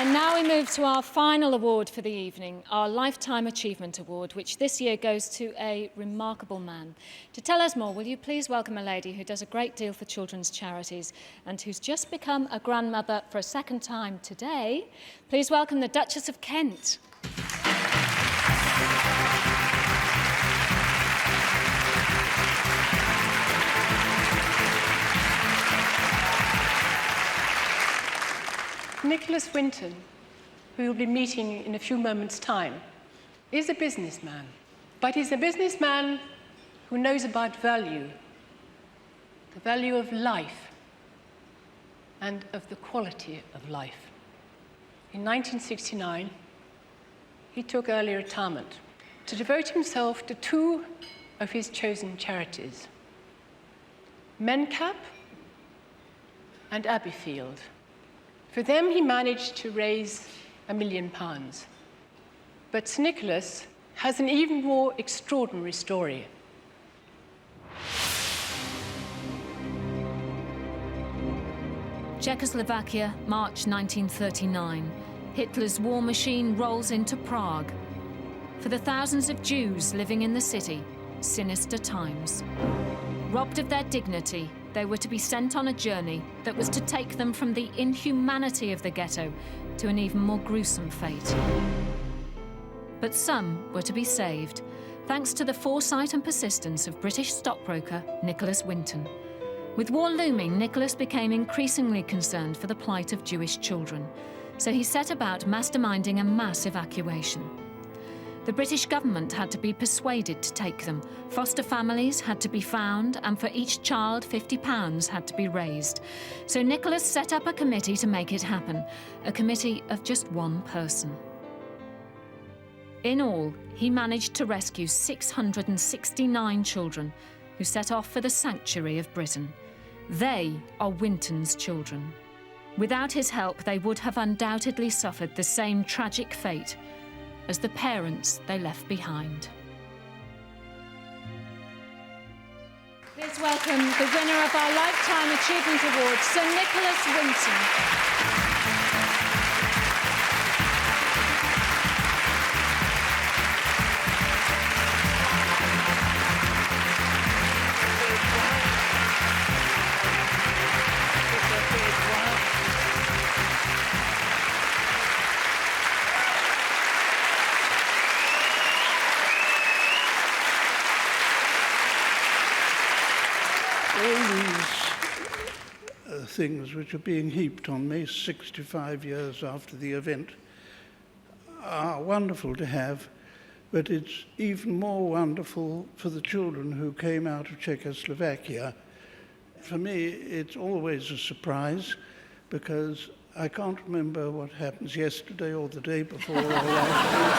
And now we move to our final award for the evening, our Lifetime Achievement Award, which this year goes to a remarkable man. To tell us more, will you please welcome a lady who does a great deal for children's charities and who's just become a grandmother for a second time today. Please welcome the Duchess of Kent. Nicholas Winton, who you'll be meeting in a few moments' time, is a businessman. But he's a businessman who knows about value, the value of life and of the quality of life. In 1969, he took early retirement to devote himself to two of his chosen charities, Mencap and Abbeyfield. For them, he managed to raise £1 million. But Sir Nicholas has an even more extraordinary story. Czechoslovakia, March 1939. Hitler's war machine rolls into Prague. For the thousands of Jews living in the city, sinister times. Robbed of their dignity, they were to be sent on a journey that was to take them from the inhumanity of the ghetto to an even more gruesome fate. But some were to be saved, thanks to the foresight and persistence of British stockbroker Nicholas Winton. With war looming, Nicholas became increasingly concerned for the plight of Jewish children, so he set about masterminding a mass evacuation. The British government had to be persuaded to take them. Foster families had to be found, and for each child, £50 had to be raised. So Nicholas set up a committee to make it happen, a committee of just one person. In all, he managed to rescue 669 children who set off for the sanctuary of Britain. They are Winton's children. Without his help, they would have undoubtedly suffered the same tragic fate as the parents they left behind. Please welcome the winner of our Lifetime Achievement Award, Sir Nicholas Winton. Things which are being heaped on me 65 years after the event are wonderful to have, but it's even more wonderful for the children who came out of Czechoslovakia. For me, it's always a surprise because I can't remember what happens yesterday or the day before or last week.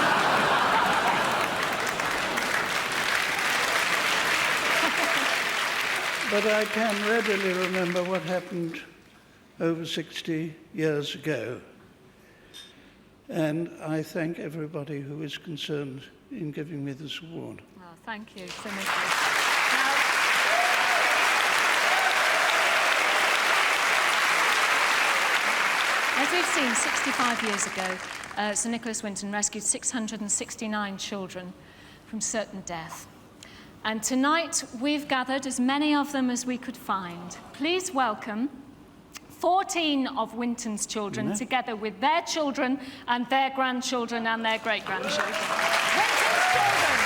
But I can readily remember what happened over 60 years ago. And I thank everybody who is concerned in giving me this award. Oh, thank you, Sir Nicholas. As we've seen, 65 years ago, Sir Nicholas Winton rescued 669 children from certain death. And tonight, we've gathered as many of them as we could find. Please welcome 14 of Winton's children, together with their children and their grandchildren and their great-grandchildren. Winton's children!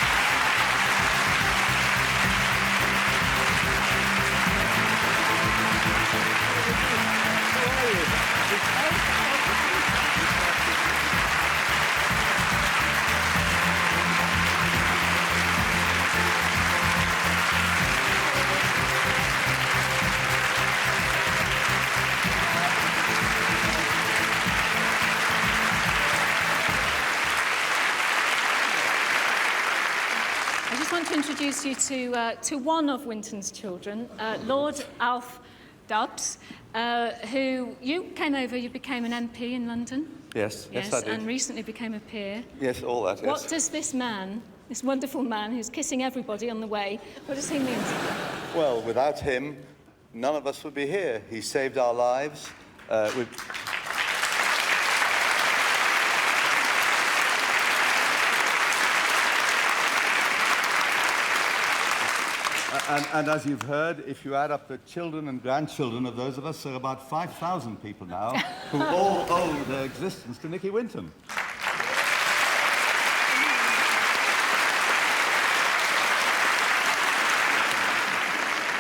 To introduce you to one of Winton's children, Lord Alf Dubs, who you came over, you became an MP in London. Yes, I did. And recently became a peer. Yes, all that, yes. What does this man, this wonderful man who's kissing everybody on the way, what does he mean to you? Well, without him, none of us would be here. He saved our lives. And as you've heard, if you add up the children and grandchildren of those of us, there are about 5,000 people now who all owe their existence to Nicky Winton.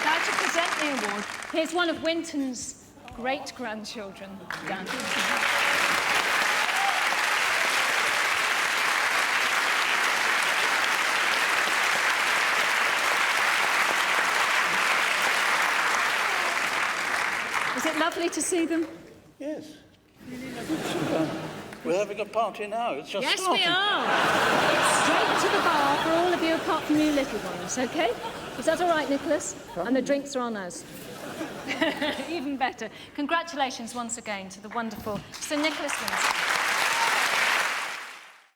Now to present the award, here's one of Winton's great-grandchildren. Dan. Is it lovely to see them? Yes. We're having a party now. It's just Yes, starting. we are. Straight to the bar for all of you apart from you little ones, OK? Is that all right, Nicholas? And the drinks are on us. Even better. Congratulations once again to the wonderful Sir Nicholas Winton.